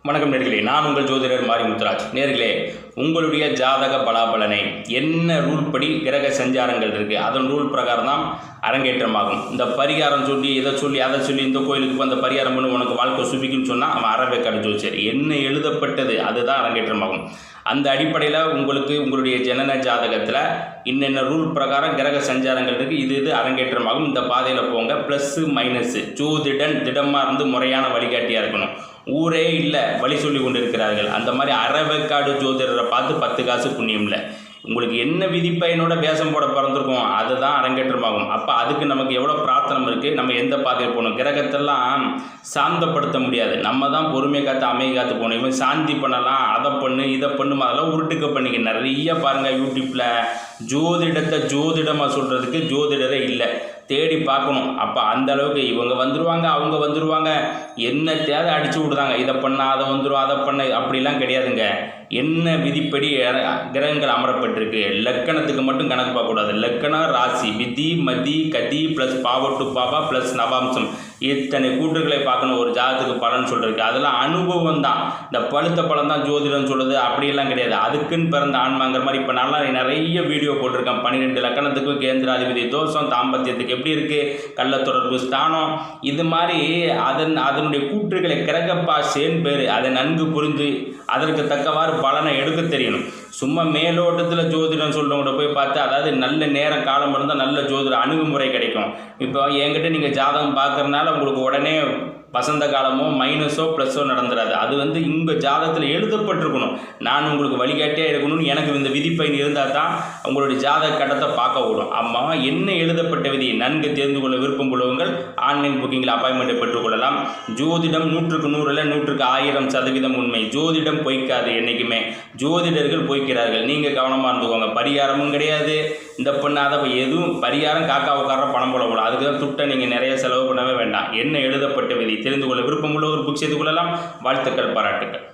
வணக்கம் நேர்களே, நான் உங்கள் ஜோதிடர் மாரிமுத்துராஜ். நேர்களே, உங்களுடைய ஜாதக பலாபலனை என்ன ரூல் படி கிரக சஞ்சாரங்கள் இருக்குது, அதன் ரூல் பிரகாரம் தான் அரங்கேற்றமாகும். இந்த பரிகாரம் சொல்லி இதை சொல்லி அதை சொல்லி இந்த கோயிலுக்கு அந்த பரிகாரம் பண்ணி உனக்கு வாழ்க்கை சுபிக்குன்னு சொன்னால் அவன் அறவேக்காடு ஜோதிடர். என்ன எழுதப்பட்டது அதுதான் அரங்கேற்றமாகும். அந்த அடிப்படையில் உங்களுக்கு உங்களுடைய ஜனன ஜாதகத்தில் இன்னென்ன ரூல் பிரகாரம் கிரக சஞ்சாரங்கள் இருக்குது, இது அரங்கேற்றமாகும். இந்த பாதையில் போங்க. ப்ளஸ்ஸு மைனஸு ஜோதிடன் திடமாக இருந்து முறையான வழிகாட்டியாக இருக்கணும். ஊரே இல்லை வழி சொல்லி கொண்டு இருக்கிறார்கள். அந்த மாதிரி அறவேக்காடு ஜோதிடரை பார்த்து 10 காசு புண்ணியம் இல்லை. உங்களுக்கு என்ன விதிப்பயனோட வேஷம் போட பிறந்திருக்கோம் அதுதான் அரங்கேற்றமாகும். அப்போ அதுக்கு நமக்கு எவ்வளோ பிரார்த்தனை இருக்குது, நம்ம எந்த பாதையில் போகணும். கிரகத்தெல்லாம் சாந்தப்படுத்த முடியாது, நம்ம தான் பொறுமை காத்து அமைதி காத்து போகணும். இவன் சாந்தி பண்ணலாம், அதை பண்ணு இதை பண்ணுமா, அதெல்லாம் உருட்டுக்க பண்ணிக்க. நிறைய பாருங்கள் யூடியூப்பில் ஜோதிடத்தை ஜோதிடமாக சொல்கிறதுக்கு ஜோதிடரே இல்லை, தேடி பார்க்கணும். அப்போ அந்த அளவுக்கு இவங்க வந்துடுவாங்க அவங்க வந்துடுவாங்க, என்ன தேவை அடித்து விடுதாங்க. இதை பண்ண அதை வந்துடும், அதை பண்ண அப்படிலாம் கிடையாதுங்க. என்ன விதிப்படி கிரகங்கள் அமரப்பட்டிருக்கு, லக்கணத்துக்கு மட்டும் கணக்கு பார்க்கக்கூடாது. லக்கணம் ராசி விதி மதி கதி ப்ளஸ் பாவ டு பாவா ப்ளஸ் நவாம்சம் இத்தனை கூற்றுகளை பார்க்கணும் ஒரு ஜாதகத்துக்கு பலன் சொல்கிறதுக்கு. அதெல்லாம் அனுபவம் தான். இந்த பழுத்த பழம் தான் ஜோதிடம் சொல்லுது அப்படியெல்லாம் கிடையாது. அதுக்குன்னு பிறந்த ஆன்மாங்கிற மாதிரி இப்போ நல்லா நிறைய வீடியோ போட்டிருக்கேன். 12 லக்கணத்துக்கும் கேந்திராதிபதி தோஷம், தாம்பத்தியத்துக்கு எப்படி இருக்குது, கள்ள தொடர்பு ஸ்தானம், இது மாதிரி அதனுடைய கூற்றுகளை கிரகப்பா சேன் பேர் அதை நன்கு புரிந்து அதற்கு தக்கவாறு பலனை எடுக்க தெரியணும். சும்மா மேலோட்டத்தில் ஜோதிடம் சொல்கிறவங்க போய் பார்த்து, அதாவது நல்ல நேரம் காலம் இருந்தால் நல்ல ஜோதிட அணுகுமுறை கிடைக்கும். இப்போ என்கிட்ட நீங்கள் ஜாதகம் பார்க்குறதுனால உங்களுக்கு உடனே வசந்த காலமோ மைனஸோ ப்ளஸோ நடந்துடாது. அது உங்கள் ஜாதகத்தில் எழுதப்பட்டிருக்கணும். நான் உங்களுக்கு வழிகாட்டியாக இருக்கணும்னு எனக்கு இந்த விதிப்பயன் இருந்தால் தான் உங்களுடைய ஜாதக கட்டத்தை பார்க்க விடும். அம்மா என்ன எழுதப்பட்ட விதி நன்கு தெரிந்து கொள்ள விருப்பம் உள்ளவங்கள் ஆன்லைன் புக்கிங்கில் அப்பாயின்மெண்ட்டை பெற்றுக்கொள்ளலாம். ஜோதிடம் 100க்கு 100 இல்லை 100க்கு 1000% உண்மை. ஜோதிடம் பொய்க்காது. என்றைக்குமே ஜோதிடர்கள் பொய்க்கிறார்கள். நீங்கள் கவனமாக இருந்துக்கோங்க. பரிகாரமும் கிடையாது, இந்த பண்ணாத எதுவும் பரிகாரம் காக்கா உட்கார பணம் போல போல. அதுக்கு தான் துட்டை நீங்கள் நிறைய செலவு பண்ணவே வேண்டாம். என்ன எழுதப்பட்ட விதி தெரிந்து கொள்ள விருப்பம் உள்ள ஒரு புக் செய்து கொள்ளலாம். வாழ்த்துக்கள், பாராட்டுக்கள்.